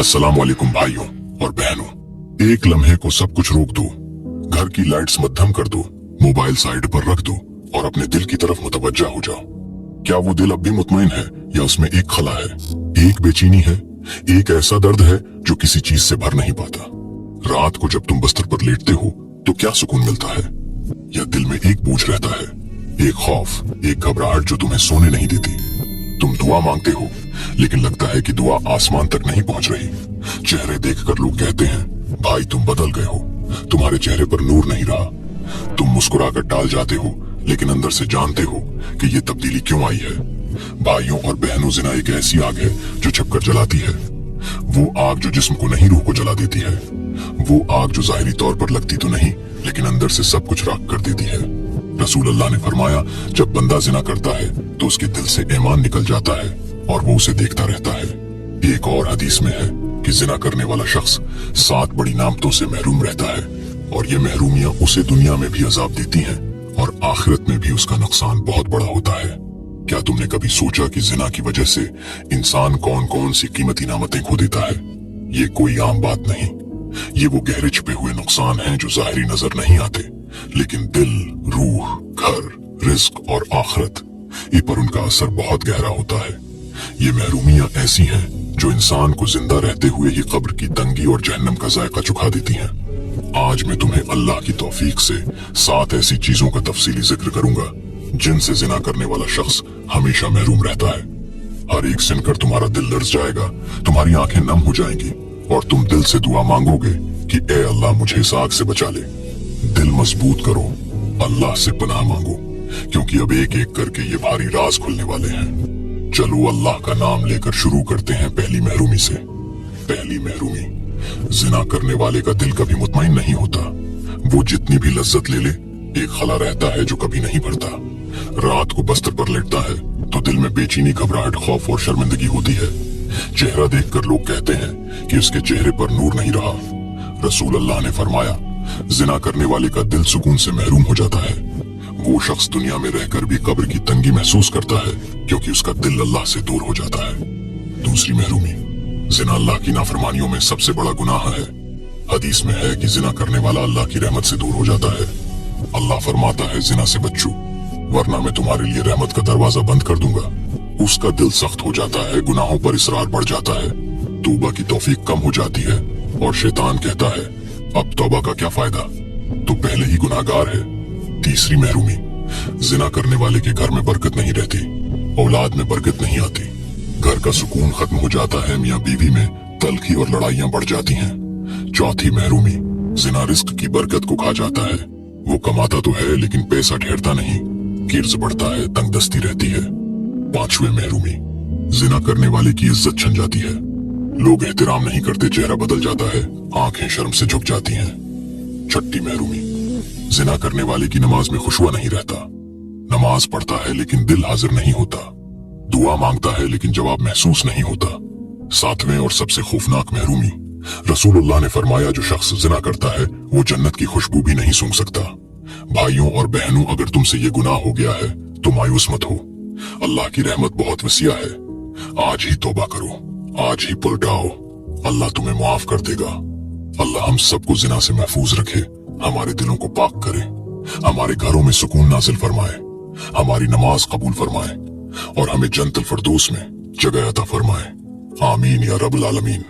अस्सलाम वालेकुम भाइयों और बहनों। एक लम्हे को सब कुछ रोक दो, घर की लाइट्स मध्यम कर दो, मोबाइल साइड पर रख दो और अपने दिल की तरफ मुतवज्जा हो जाओ। क्या वो दिल अब भी मुतमईन है या उसमें एक खला है, एक बेचैनी है, एक ऐसा दर्द है जो किसी चीज से भर नहीं पाता। रात को जब तुम बिस्तर पर लेटते हो तो क्या सुकून मिलता है, या दिल में एक बोझ रहता है, एक खौफ, एक घबराहट जो तुम्हें सोने नहीं देती। तुम दुआ मांगते हो लेकिन लगता है कि दुआ आसमान तक नहीं पहुंच रही। चेहरे देखकर लोग कहते हैं भाई तुम बदल गए हो, तुम्हारे चेहरे पर नूर नहीं रहा। तुम मुस्कुराकर टाल जाते हो लेकिन अंदर से जानते हो कि ये तब्दीली क्यों आई है। भाइयों और बहनों, ज़िना एक ऐसी आग है जो छिपकर जलाती है। वो आग जो जिस्म को नहीं, रूह को जला देती है। वो आग जो जाहिरी तौर पर लगती तो नहीं लेकिन अंदर से सब कुछ राख कर देती है। रसूल अल्लाह ने फरमाया, जब बंदा जिना करता है तो उसके दिल से ईमान निकल जाता है और वो उसे देखता रहता है। एक और हदीस में है कि जिना करने वाला शख्स 7 बड़ी नामतों से महरूम रहता है और ये महरूमियां उसे दुनिया में भी अजाब देती हैं और आखिरत में भी उसका नुकसान बहुत बड़ा होता है। क्या तुमने कभी सोचा कि जिना की वजह से इंसान कौन कौन सी कीमती नामतें खो देता है? ये कोई आम बात नहीं, ये वो गहरे छिपे हुए नुकसान हैं जो जाहिरी नजर नहीं आते, लेकिन दिल, रूह, घर, रिस्क और आखिरत, इन पर उनका असर बहुत गहरा होता है। ये महरूमियां ऐसी हैं जो इंसान को जिंदा रहते हुए ही कब्र की तंगी और जहन्नम का जायका चुखा देती हैं। आज मैं तुम्हें अल्लाह की तौफीक से 7 ऐसी चीजों का तफसीली जिक्र करूंगा जिनसे जिना करने वाला शख्स हमेशा महरूम रहता है। हर एक सुनकर तुम्हारा दिल लर्ज जाएगा, तुम्हारी आंखें नम हो जाएंगी और तुम दिल से दुआ मांगोगे कि ए अल्लाह मुझे इस आग से बचा ले। दिल मजबूत करो, अल्लाह से पनाह मांगो, क्योंकि अब एक एक करके ये भारी राज खुलने वाले हैं। चलो अल्लाह का नाम लेकर शुरू करते हैं पहली महरूमी से। पहली महरूमी, जिना करने वाले का दिल कभी मुतमईन नहीं होता। वो जितनी भी लज्जत ले ले, एक खला रहता है जो कभी नहीं भरता। रात को बस्तर पर लेटता है तो दिल में बेचैनी, घबराहट, खौफ और शर्मिंदगी होती है। चेहरा देखकर लोग कहते हैं कि उसके चेहरे पर नूर नहीं रहा। रसूल अल्लाह ने फरमाया, जिना करने वाले का दिल सुकून से महरूम हो जाता है। वो शख्स दुनिया में रहकर भी कब्र की तंगी महसूस करता है क्योंकि उसका दिल अल्लाह से दूर हो जाता है। दूसरी महरूमी, जिना अल्लाह की नाफरमानियों में सबसे बड़ा गुनाह है। हदीस में है कि जिना करने वाला अल्लाह की रहमत से दूर हो जाता है। अल्लाह फरमाता है, जिना से बचो वरना मैं तुम्हारे लिए रहमत का दरवाजा बंद कर दूंगा। उसका दिल सख्त हो जाता है, गुनाहों पर इसरार बढ़ जाता है, तौबा की तौफीक कम हो जाती है और शैतान कहता है अब तौबा का क्या फायदा, तो पहले ही गुनाहगार है। तीसरी महरूमी, जिना करने वाले के घर में बरकत नहीं रहती, औलाद में बरकत नहीं आती, घर का सुकून खत्म हो जाता है, मियाँ बीवी में तलखी और लड़ाइयाँ बढ़ जाती हैं। चौथी महरूमी, जिना रिस्क की बरकत को खा जाता है। वो कमाता तो है लेकिन पैसा ठहरता नहीं, किर्ज बढ़ता है, तंगदस्ती रहती है। पांचवें महरूमी, जिना करने वाले की इज्जत छन जाती है, लोग एहतराम नहीं करते, चेहरा बदल जाता है, आंखें शर्म से झुक जाती हैं। छठी महरूमी, जिना करने वाले की नमाज में खुशुआ नहीं रहता, नमाज पढ़ता है लेकिन दिल हाजिर नहीं होता, दुआ मांगता है लेकिन जवाब महसूस नहीं होता। सातवें और सबसे खौफनाक महरूमी, रसूलुल्लाह ने फरमाया, जो शख्स जिना करता है वो जन्नत की खुशबू भी नहीं सूंघ सकता। भाइयों और बहनों, अगर तुमसे ये गुनाह हो गया है तो मायूस मत हो, अल्लाह की रहमत बहुत वसीया है। आज ही तौबा करो, आज ही पलटाओ, अल्लाह तुम्हें माफ कर देगा। अल्लाह हम सबको जिना से महफूज रखे, हमारे दिलों को पाक करे, हमारे घरों में सुकून नाजिल फरमाए, हमारी नमाज कबूल फरमाए और हमें जन्नतुल फिरदौस में जगह अता फरमाए। आमीन या रब्बुल आलमीन।